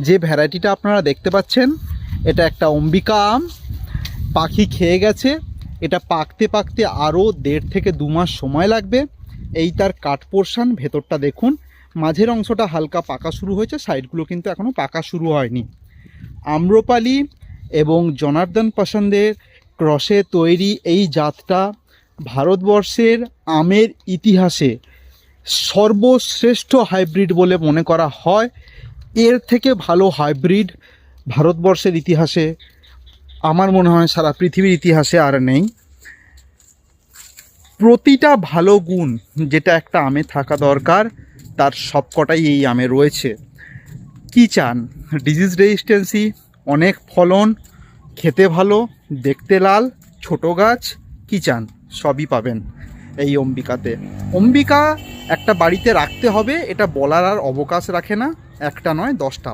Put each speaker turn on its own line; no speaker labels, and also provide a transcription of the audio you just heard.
যে ভ্যারাইটিটা আপনারা দেখতে পাচ্ছেন এটা একটা অম্বিকা আম। পাখি খেয়ে গেছে, এটা পাকতে পাকতে আরও 1.5 থেকে 2 মাস সময় লাগবে। এই তার কাঠ পোর্শন, ভেতরটা দেখুন, মাঝের অংশটা হালকা পাকা শুরু হয়েছে, সাইডগুলো কিন্তু এখনও পাকা শুরু হয়নি। আম্রপালি এবং জনার্দন পছন্দের ক্রসে তৈরি এই জাতটা ভারতবর্ষের আমের ইতিহাসে সর্বশ্রেষ্ঠ হাইব্রিড বলে মনে করা হয়। এর থেকে ভালো হাইব্রিড ভারতবর্ষের ইতিহাসে, আমার মনে হয় সারা পৃথিবীর ইতিহাসে আর নেই। প্রতিটা ভালো গুণ যেটা একটা আমে থাকা দরকার তার সবকটাই এই আমে রয়েছে। কি চান? ডিজিজ রেজিস্ট্যান্সি, অনেক ফলন, খেতে ভালো, দেখতে লাল, ছোট গাছ, কি চান সবই পাবেন এই অম্বিকাতে। অম্বিকা একটা বাড়িতে রাখতে হবে এটা বলার আর অবকাশ রাখে না, একটা নয় 10টা।